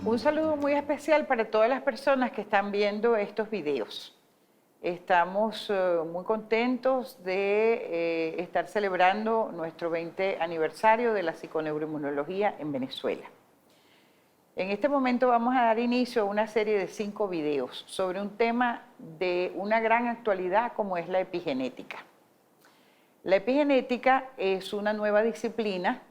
Un saludo muy especial para todas las personas que están viendo estos videos. Estamos muy contentos de estar celebrando nuestro 20 aniversario de la psiconeuroinmunología en Venezuela. En este momento vamos a dar inicio a una serie de 5 videos sobre un tema de una gran actualidad como es la epigenética. La epigenética es una nueva disciplina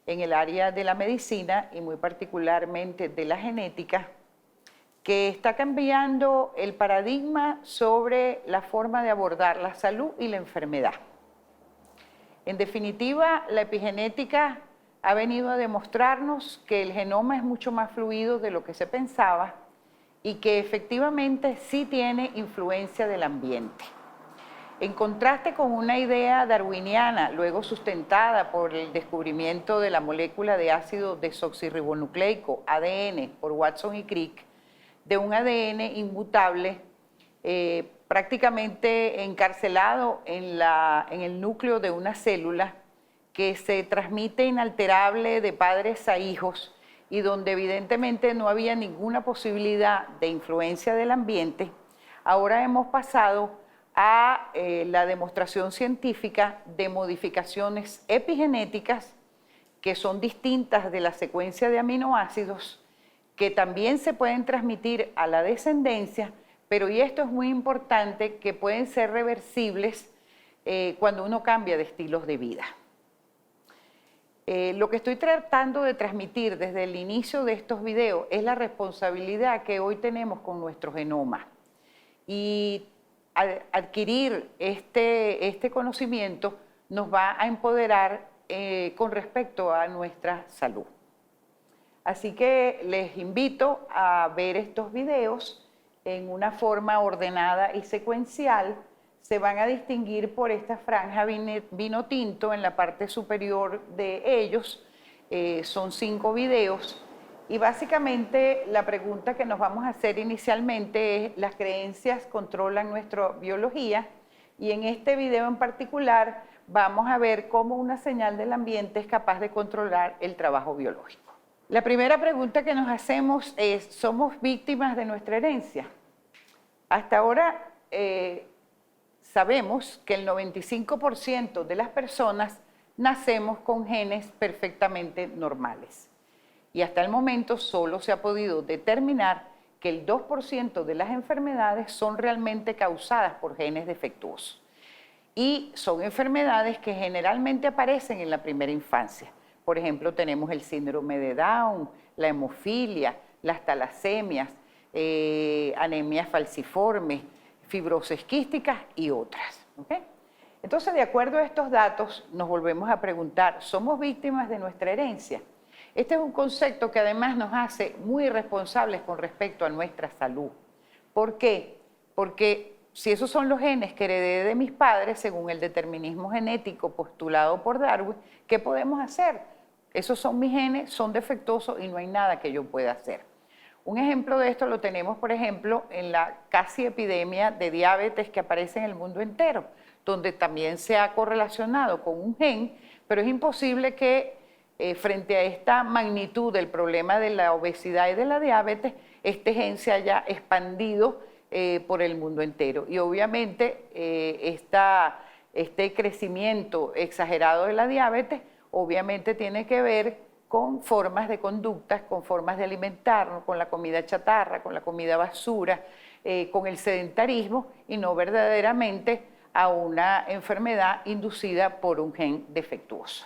en el área de la medicina y muy particularmente de la genética, que está cambiando el paradigma sobre la forma de abordar la salud y la enfermedad. En definitiva, la epigenética ha venido a demostrarnos que el genoma es mucho más fluido de lo que se pensaba y que efectivamente sí tiene influencia del ambiente. En contraste con una idea darwiniana, luego sustentada por el descubrimiento de la molécula de ácido desoxirribonucleico, ADN, por Watson y Crick, de un ADN inmutable, prácticamente encarcelado en el núcleo de una célula que se transmite inalterable de padres a hijos y donde evidentemente no había ninguna posibilidad de influencia del ambiente, ahora hemos pasado a la demostración científica de modificaciones epigenéticas que son distintas de la secuencia de aminoácidos, que también se pueden transmitir a la descendencia, pero, y esto es muy importante, que pueden ser reversibles cuando uno cambia de estilos de vida. Lo que estoy tratando de transmitir desde el inicio de estos videos es la responsabilidad que hoy tenemos con nuestro genoma. Y adquirir este conocimiento nos va a empoderar con respecto a nuestra salud. Así que les invito a ver estos videos en una forma ordenada y secuencial. Se van a distinguir por esta franja vino tinto en la parte superior de ellos. Son 5 videos. Y básicamente la pregunta que nos vamos a hacer inicialmente es: ¿las creencias controlan nuestra biología? Y en este video en particular vamos a ver cómo una señal del ambiente es capaz de controlar el trabajo biológico. La primera pregunta que nos hacemos es: ¿somos víctimas de nuestra herencia? Hasta ahora sabemos que el 95% de las personas nacemos con genes perfectamente normales. Y hasta el momento solo se ha podido determinar que el 2% de las enfermedades son realmente causadas por genes defectuosos. Y son enfermedades que generalmente aparecen en la primera infancia. Por ejemplo, tenemos el síndrome de Down, la hemofilia, las talasemias, anemias falciformes, fibrosis quística y otras. ¿Okay? Entonces, de acuerdo a estos datos, nos volvemos a preguntar: ¿somos víctimas de nuestra herencia? Este es un concepto que además nos hace muy responsables con respecto a nuestra salud. ¿Por qué? Porque si esos son los genes que heredé de mis padres, según el determinismo genético postulado por Darwin, ¿qué podemos hacer? Esos son mis genes, son defectuosos y no hay nada que yo pueda hacer. Un ejemplo de esto lo tenemos, por ejemplo, en la casi epidemia de diabetes que aparece en el mundo entero, donde también se ha correlacionado con un gen, pero es imposible que frente a esta magnitud del problema de la obesidad y de la diabetes, este gen se haya expandido por el mundo entero. Y obviamente este crecimiento exagerado de la diabetes obviamente tiene que ver con formas de conductas, con formas de alimentarnos, con la comida chatarra, con la comida basura, con el sedentarismo y no verdaderamente a una enfermedad inducida por un gen defectuoso.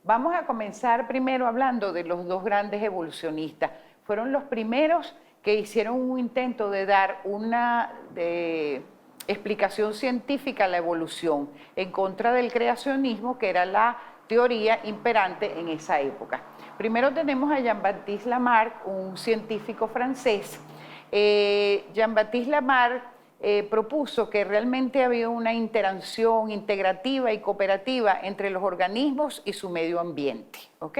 Vamos a comenzar primero hablando de los 2 grandes evolucionistas. Fueron los primeros que hicieron un intento de dar una explicación científica a la evolución en contra del creacionismo, que era la teoría imperante en esa época. Primero tenemos a Jean-Baptiste Lamarck, un científico francés. Jean-Baptiste Lamarck propuso que realmente había una interacción integrativa y cooperativa entre los organismos y su medio ambiente, ¿ok?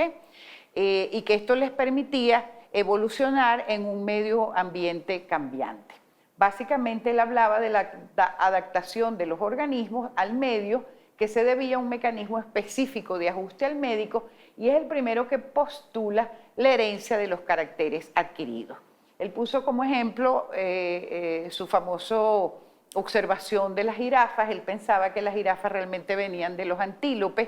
Y que esto les permitía evolucionar en un medio ambiente cambiante. Básicamente él hablaba de la adaptación de los organismos al medio, que se debía a un mecanismo específico de ajuste al médico, y es el primero que postula la herencia de los caracteres adquiridos. Él puso como ejemplo su famosa observación de las jirafas. Él pensaba que las jirafas realmente venían de los antílopes,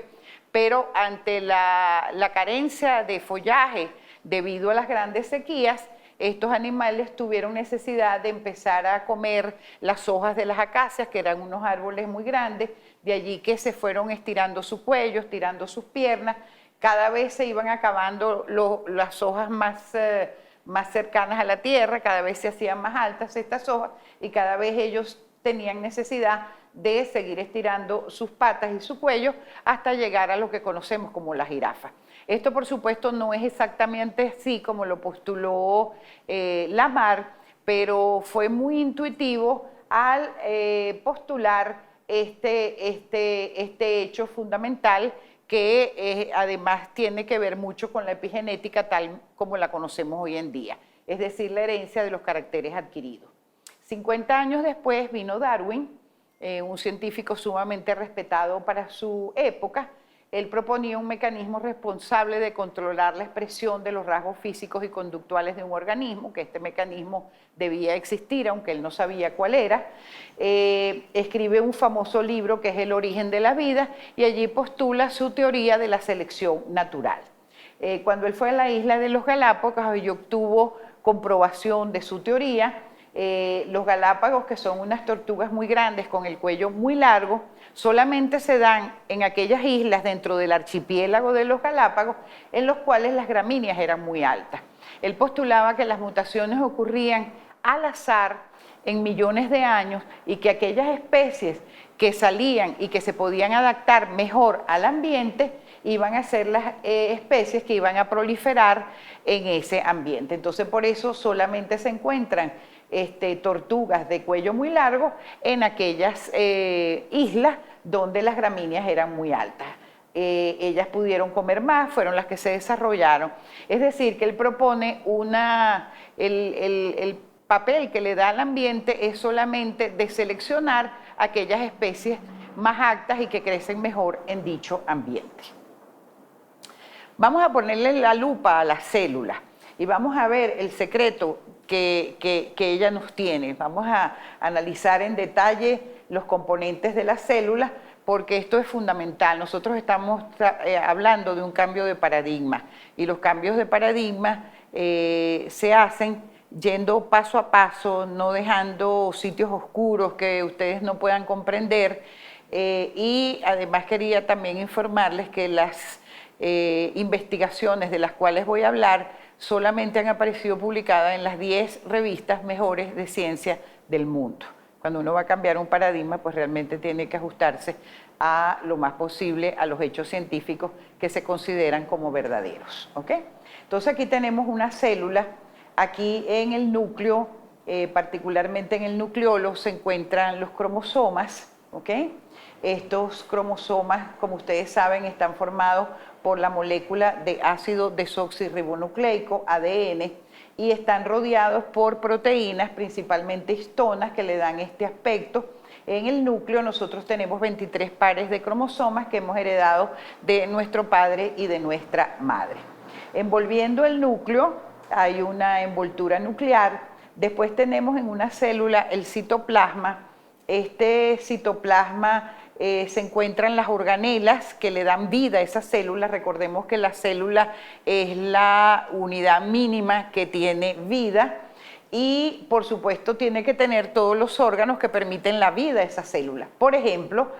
pero ante la carencia de follaje debido a las grandes sequías, estos animales tuvieron necesidad de empezar a comer las hojas de las acacias, que eran unos árboles muy grandes, de allí que se fueron estirando su cuello, estirando sus piernas, cada vez se iban acabando las hojas más cercanas a la tierra, cada vez se hacían más altas estas hojas y cada vez ellos tenían necesidad de seguir estirando sus patas y su cuello hasta llegar a lo que conocemos como la jirafa. Esto, por supuesto, no es exactamente así como lo postuló Lamarck, pero fue muy intuitivo al postular este hecho fundamental que además tiene que ver mucho con la epigenética tal como la conocemos hoy en día, es decir, la herencia de los caracteres adquiridos. 50 años después vino Darwin, un científico sumamente respetado para su época. Él proponía un mecanismo responsable de controlar la expresión de los rasgos físicos y conductuales de un organismo, que este mecanismo debía existir, aunque él no sabía cuál era. Escribe un famoso libro que es El origen de la vida, y allí postula su teoría de la selección natural. Cuando él fue a la isla de los Galápagos y obtuvo comprobación de su teoría, los Galápagos, que son unas tortugas muy grandes con el cuello muy largo, solamente se dan en aquellas islas dentro del archipiélago de los Galápagos en los cuales las gramíneas eran muy altas. Él postulaba que las mutaciones ocurrían al azar en millones de años y que aquellas especies que salían y que se podían adaptar mejor al ambiente iban a ser las especies que iban a proliferar en ese ambiente. Entonces, por eso solamente se encuentran tortugas de cuello muy largo en aquellas islas donde las gramíneas eran muy altas. Ellas pudieron comer más, fueron las que se desarrollaron. Es decir, que él propone el papel que le da al ambiente es solamente de seleccionar aquellas especies más altas y que crecen mejor en dicho ambiente. Vamos a ponerle la lupa a las células y vamos a ver el secreto que ella nos tiene. Vamos a analizar en detalle los componentes de las células, porque esto es fundamental. Nosotros estamos hablando de un cambio de paradigma, y los cambios de paradigma se hacen yendo paso a paso, no dejando sitios oscuros que ustedes no puedan comprender. Y además quería también informarles que las investigaciones de las cuales voy a hablar solamente han aparecido publicadas en las 10 revistas mejores de ciencia del mundo. Cuando uno va a cambiar un paradigma, pues realmente tiene que ajustarse a lo más posible a los hechos científicos que se consideran como verdaderos, ¿ok? Entonces aquí tenemos una célula, aquí en el núcleo, particularmente en el nucleolo, se encuentran los cromosomas, ¿ok? Estos cromosomas, como ustedes saben, están formados por la molécula de ácido desoxirribonucleico, ADN, y están rodeados por proteínas, principalmente histonas, que le dan este aspecto. En el núcleo nosotros tenemos 23 pares de cromosomas que hemos heredado de nuestro padre y de nuestra madre. Envolviendo el núcleo hay una envoltura nuclear. Después tenemos en una célula el citoplasma. Este citoplasma se encuentran las organelas que le dan vida a esas células. Recordemos que la célula es la unidad mínima que tiene vida y, por supuesto, tiene que tener todos los órganos que permiten la vida a esa célula. Por ejemplo,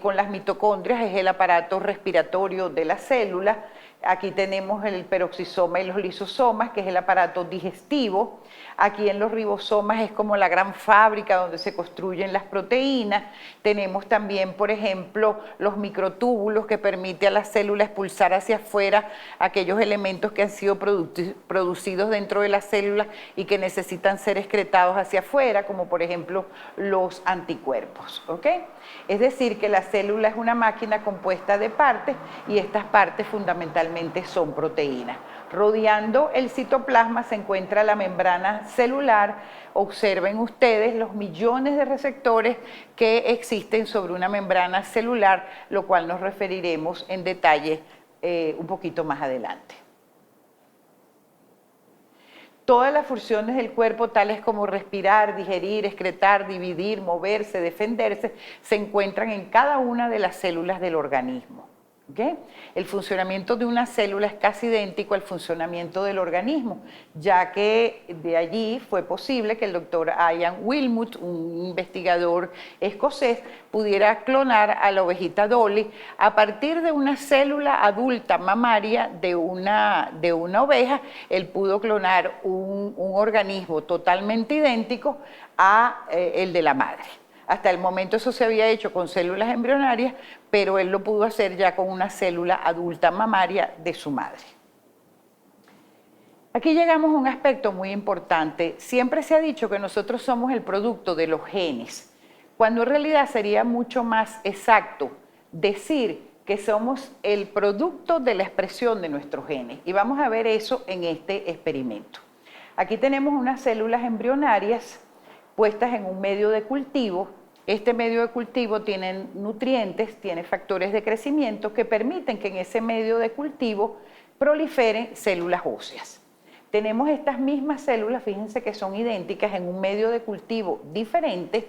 con las mitocondrias es el aparato respiratorio de la célula. Aquí tenemos el peroxisoma y los lisosomas, que es el aparato digestivo. Aquí en los ribosomas es como la gran fábrica donde se construyen las proteínas. Tenemos también, por ejemplo, los microtúbulos que permiten a la célula expulsar hacia afuera aquellos elementos que han sido producidos dentro de la célula y que necesitan ser excretados hacia afuera, como por ejemplo los anticuerpos, ¿ok? Es decir, que la célula es una máquina compuesta de partes y estas partes fundamentalmente son proteínas. Rodeando el citoplasma se encuentra la membrana celular. Observen ustedes los millones de receptores que existen sobre una membrana celular, lo cual nos referiremos en detalle un poquito más adelante. Todas las funciones del cuerpo, tales como respirar, digerir, excretar, dividir, moverse, defenderse, se encuentran en cada una de las células del organismo. ¿Okay? El funcionamiento de una célula es casi idéntico al funcionamiento del organismo, ya que de allí fue posible que el doctor Ian Wilmut, un investigador escocés, pudiera clonar a la ovejita Dolly a partir de una célula adulta mamaria de una oveja. Él pudo clonar un organismo totalmente idéntico a el de la madre. Hasta el momento eso se había hecho con células embrionarias, pero él lo pudo hacer ya con una célula adulta mamaria de su madre. Aquí llegamos a un aspecto muy importante. Siempre se ha dicho que nosotros somos el producto de los genes, cuando en realidad sería mucho más exacto decir que somos el producto de la expresión de nuestros genes. Y vamos a ver eso en este experimento. Aquí tenemos unas células embrionarias puestas en un medio de cultivo. Este medio de cultivo tiene nutrientes, tiene factores de crecimiento que permiten que en ese medio de cultivo proliferen células óseas. Tenemos estas mismas células, fíjense que son idénticas en un medio de cultivo diferente,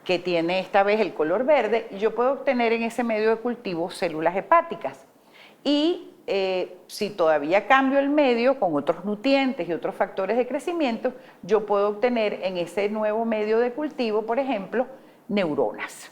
que tiene esta vez el color verde, y yo puedo obtener en ese medio de cultivo células hepáticas. Y si todavía cambio el medio con otros nutrientes y otros factores de crecimiento, yo puedo obtener en ese nuevo medio de cultivo, por ejemplo, neuronas.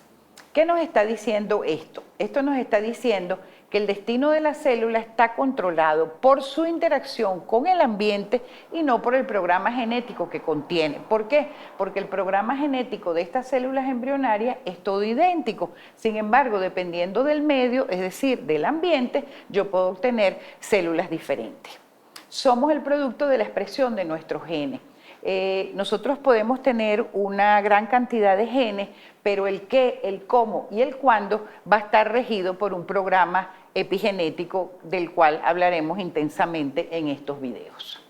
¿Qué nos está diciendo esto? Esto nos está diciendo que el destino de la célula está controlado por su interacción con el ambiente y no por el programa genético que contiene. ¿Por qué? Porque el programa genético de estas células embrionarias es todo idéntico. Sin embargo, dependiendo del medio, es decir, del ambiente, yo puedo obtener células diferentes. Somos el producto de la expresión de nuestros genes. Nosotros podemos tener una gran cantidad de genes, pero el qué, el cómo y el cuándo va a estar regido por un programa epigenético del cual hablaremos intensamente en estos videos.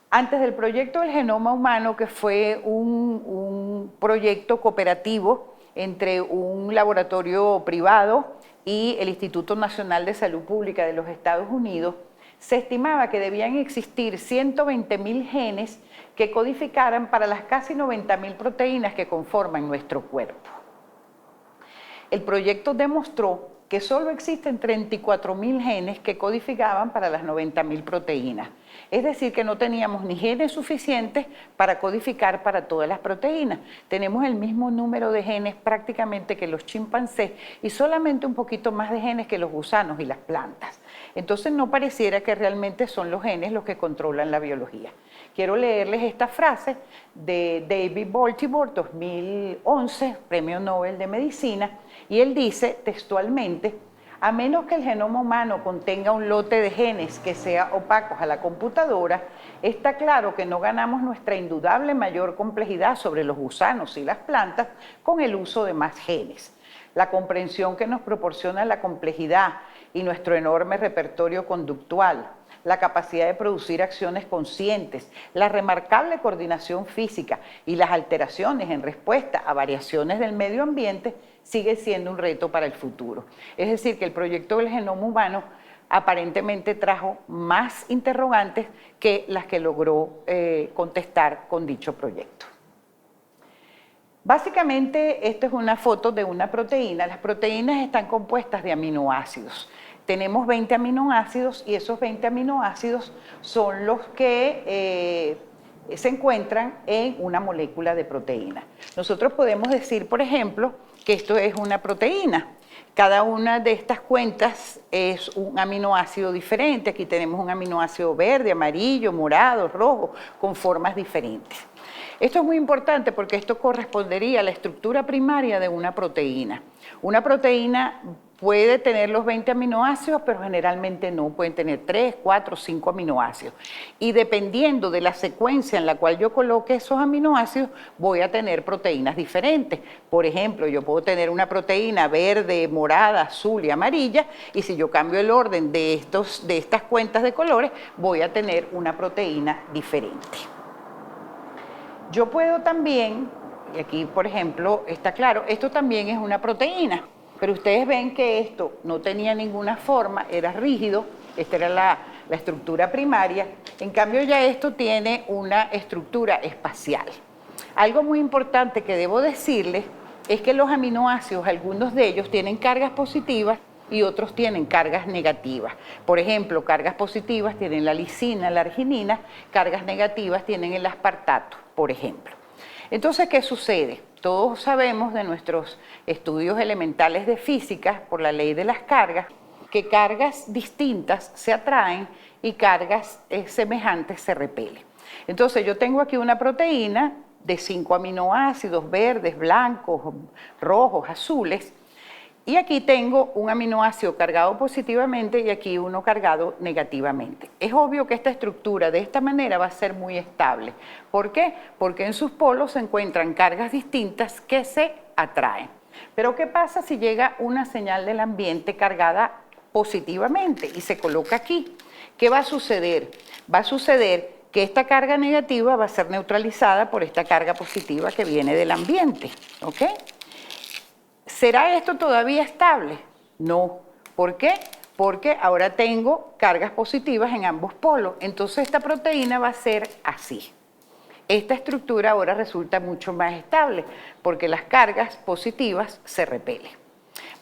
Antes del proyecto del genoma humano, que fue un proyecto cooperativo entre un laboratorio privado y el Instituto Nacional de Salud Pública de los Estados Unidos, se estimaba que debían existir 120.000 genes que codificaran para las casi 90.000 proteínas que conforman nuestro cuerpo. El proyecto demostró que solo existen 34.000 genes que codificaban para las 90.000 proteínas. Es decir, que no teníamos ni genes suficientes para codificar para todas las proteínas. Tenemos el mismo número de genes prácticamente que los chimpancés y solamente un poquito más de genes que los gusanos y las plantas. Entonces no pareciera que realmente son los genes los que controlan la biología. Quiero leerles esta frase de David Baltimore, 2011, Premio Nobel de Medicina, y él dice textualmente: a menos que el genoma humano contenga un lote de genes que sea opacos a la computadora, está claro que no ganamos nuestra indudable mayor complejidad sobre los gusanos y las plantas con el uso de más genes. La comprensión que nos proporciona la complejidad y nuestro enorme repertorio conductual, la capacidad de producir acciones conscientes, la remarcable coordinación física y las alteraciones en respuesta a variaciones del medio ambiente sigue siendo un reto para el futuro. Es decir, que el proyecto del genoma humano aparentemente trajo más interrogantes que las que logró contestar con dicho proyecto. Básicamente, esta es una foto de una proteína. Las proteínas están compuestas de aminoácidos. Tenemos 20 aminoácidos y esos 20 aminoácidos son los que se encuentran en una molécula de proteína. Nosotros podemos decir, por ejemplo, que esto es una proteína. Cada una de estas cuentas es un aminoácido diferente. Aquí tenemos un aminoácido verde, amarillo, morado, rojo, con formas diferentes. Esto es muy importante porque esto correspondería a la estructura primaria de una proteína. Una proteína puede tener los 20 aminoácidos, pero generalmente no, pueden tener 3, 4, 5 aminoácidos. Y dependiendo de la secuencia en la cual yo coloque esos aminoácidos, voy a tener proteínas diferentes. Por ejemplo, yo puedo tener una proteína verde, morada, azul y amarilla, y si yo cambio el orden de estas cuentas de colores, voy a tener una proteína diferente. Yo puedo también, y aquí por ejemplo está claro, esto también es una proteína, pero ustedes ven que esto no tenía ninguna forma, era rígido, esta era la estructura primaria, en cambio ya esto tiene una estructura espacial. Algo muy importante que debo decirles es que los aminoácidos, algunos de ellos tienen cargas positivas y otros tienen cargas negativas. Por ejemplo, cargas positivas tienen la lisina, la arginina, cargas negativas tienen el aspartato, por ejemplo. Entonces, ¿qué sucede? Todos sabemos de nuestros estudios elementales de física, por la ley de las cargas, que cargas distintas se atraen y cargas semejantes se repelen. Entonces, yo tengo aquí una proteína de 5 aminoácidos verdes, blancos, rojos, azules, y aquí tengo un aminoácido cargado positivamente y aquí uno cargado negativamente. Es obvio que esta estructura de esta manera va a ser muy estable. ¿Por qué? Porque en sus polos se encuentran cargas distintas que se atraen. Pero ¿qué pasa si llega una señal del ambiente cargada positivamente y se coloca aquí? ¿Qué va a suceder? Va a suceder que esta carga negativa va a ser neutralizada por esta carga positiva que viene del ambiente, ¿ok? ¿Será esto todavía estable? No. ¿Por qué? Porque ahora tengo cargas positivas en ambos polos. Entonces esta proteína va a ser así. Esta estructura ahora resulta mucho más estable porque las cargas positivas se repelen.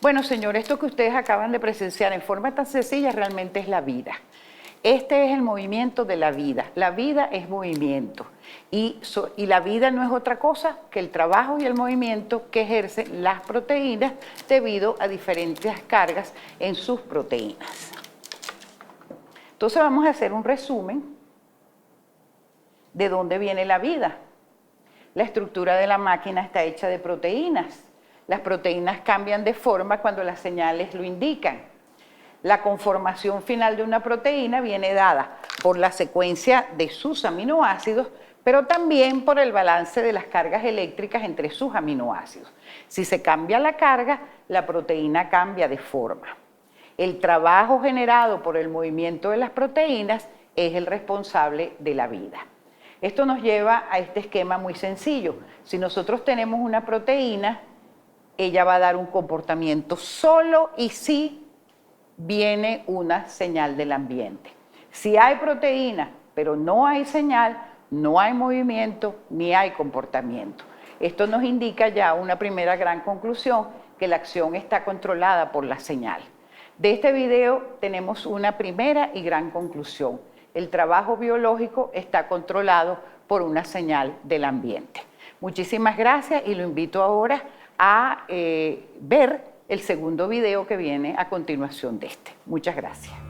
Bueno, señores, esto que ustedes acaban de presenciar en forma tan sencilla realmente es la vida. Este es el movimiento de la vida. La vida es movimiento. Y la vida no es otra cosa que el trabajo y el movimiento que ejercen las proteínas debido a diferentes cargas en sus proteínas. Entonces vamos a hacer un resumen de dónde viene la vida. La estructura de la máquina está hecha de proteínas. Las proteínas cambian de forma cuando las señales lo indican. La conformación final de una proteína viene dada por la secuencia de sus aminoácidos, pero también por el balance de las cargas eléctricas entre sus aminoácidos. Si se cambia la carga, la proteína cambia de forma. El trabajo generado por el movimiento de las proteínas es el responsable de la vida. Esto nos lleva a este esquema muy sencillo. Si nosotros tenemos una proteína, ella va a dar un comportamiento solo y si viene una señal del ambiente. Si hay proteína, pero no hay señal, no hay movimiento, ni hay comportamiento. Esto nos indica ya una primera gran conclusión, que la acción está controlada por la señal. De este video tenemos una primera y gran conclusión. El trabajo biológico está controlado por una señal del ambiente. Muchísimas gracias y lo invito ahora a ver el segundo video que viene a continuación de este. Muchas gracias.